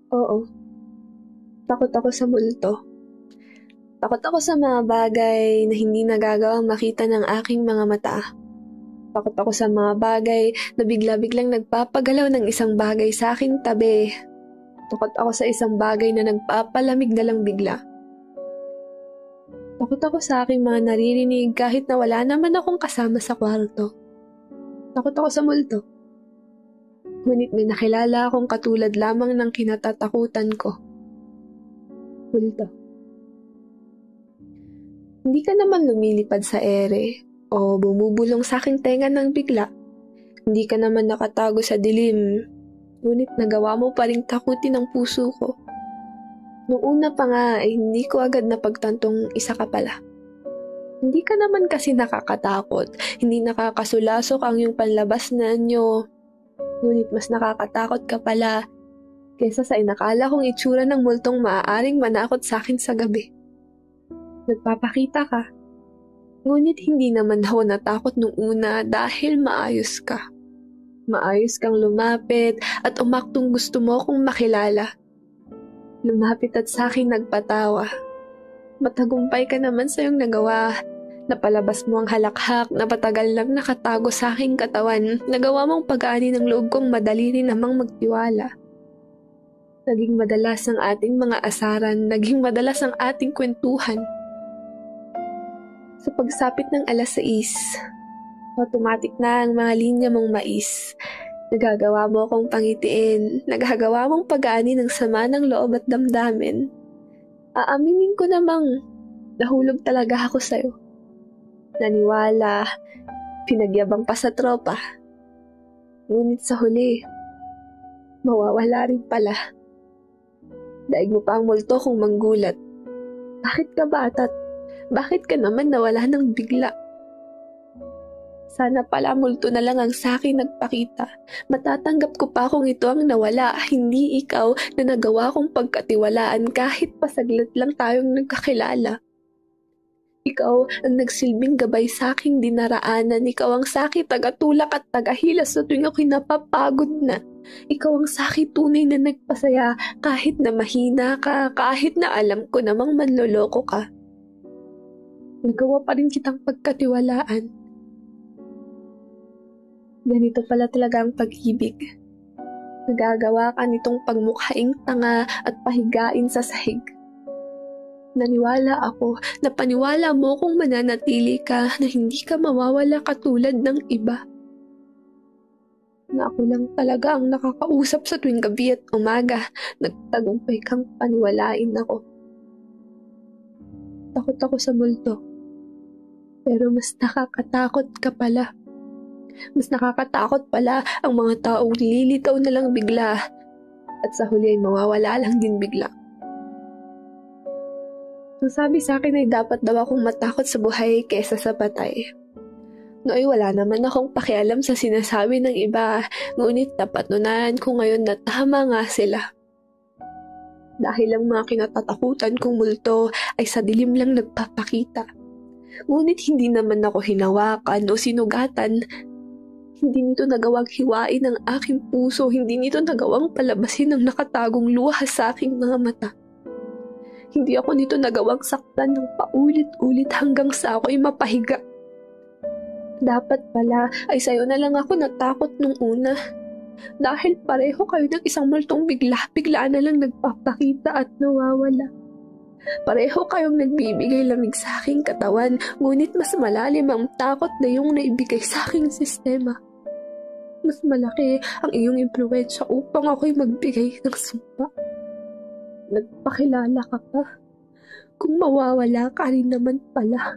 Oo, takot ako sa multo. Takot ako sa mga bagay na hindi nagagawang makita ng aking mga mata. Takot ako sa mga bagay na bigla-biglang nagpapagalaw ng isang bagay sa aking tabi. Takot ako sa isang bagay na nagpapalamig na lang bigla. Takot ako sa aking mga naririnig kahit na wala naman akong kasama sa kwarto. Takot ako sa multo. Ngunit may nakilala akong katulad lamang ng kinatatakutan ko. Multo. Hindi ka naman lumilipad sa ere o bumubulong sa aking tenga ng bigla. Hindi ka naman nakatago sa dilim, ngunit nagawa mo pa ring takutin ang puso ko. Noong una pa nga ay hindi ko agad napagtantong isa ka pala. Hindi ka naman kasi nakakatakot, hindi nakakasulasok ang iyong panlabas na anyo. Ngunit mas nakakatakot ka pala kaysa sa inakala kong itsura ng multong maaaring manakot sa akin sa gabi. Nagpapakita ka. Ngunit hindi naman ako natakot nung una dahil maayos ka. Maayos kang lumapit at umaktong gusto mo akong makilala. Lumapit at sa akin nagpatawa. Matagumpay ka naman sa iyong nagawa. Napalabas mo ang halakhak na patagal lang nakatago sa aking katawan. Nagawa mong pag-aani ng loob kong madali rin namang magtiwala. Naging madalas ang ating mga asaran, naging madalas ang ating kwentuhan. Sa pagsapit ng 6:00, automatic na ang mga linya mong mais. Nagagawa mo akong pangitiin, nagagawa mong pag-aani ng sama ng loob at damdamin. Aaminin ko namang nahulog talaga ako sa'yo. Naniwala, pinagyabang pa sa tropa. Ngunit sa huli, mawawala rin pala. Daig mo pa ang multo kong manggulat. Bakit ka batat? Bakit ka naman nawala ng bigla? Sana pala multo na lang ang sakin nagpakita. Matatanggap ko pa kung ito ang nawala, hindi ikaw na nagawa kong pagkatiwalaan kahit pasaglit lang tayong nagkakilala. Ikaw ang nagsilbing gabay sa aking dinaraanan. Ikaw ang saki tagatulak at tagahilas sa tuwing ako'y napapagod na. Ikaw ang saki tunay na nagpasaya kahit na mahina ka, kahit na alam ko namang manloloko ka. Nagawa pa rin kitang pagkatiwalaan. Ganito pala talaga ang pag-ibig. Nagagawa ka nitong pagmukhaing tanga at pahigain sa sahig. Naniwala ako na paniwala mo kung mananatili ka na hindi ka mawawala katulad ng iba. Na ako lang talaga ang nakakausap sa tuwing gabi at umaga. Nagtagumpay kang paniwalain ako. Takot ako sa multo. Pero mas nakakatakot ka pala. Mas nakakatakot pala ang mga taong lilitaw na lang bigla at sa huli ay mawawala lang din bigla. Ang sabi sa akin ay dapat daw akong matakot sa buhay kesa sa patay. Nooy wala naman akong pakialam sa sinasabi ng iba, ngunit napatunayan ko ngayon na tama nga sila. Dahil ang mga kinatatakutan kong multo ay sa dilim lang nagpapakita. Ngunit hindi naman ako hinawakan o sinugatan. Hindi nito nagawang hiwain ang aking puso, hindi nito nagawang palabasin ang nakatagong luha sa aking mga mata. Hindi ako nito nagawang saktan ng paulit-ulit hanggang sa ako'y mapahiga. Dapat pala ay sa'yo na lang ako natakot nung una. Dahil pareho kayo ng isang multong bigla na lang nagpapakita at nawawala. Pareho kayong nagbibigay lamig sa aking katawan, ngunit mas malalim ang takot na iyong naibigay sa aking sistema. Mas malaki ang iyong impluwensya upang ako'y magbigay ng sumpa. Nagpakilala ka pa. Kung mawawala ka rin naman pala.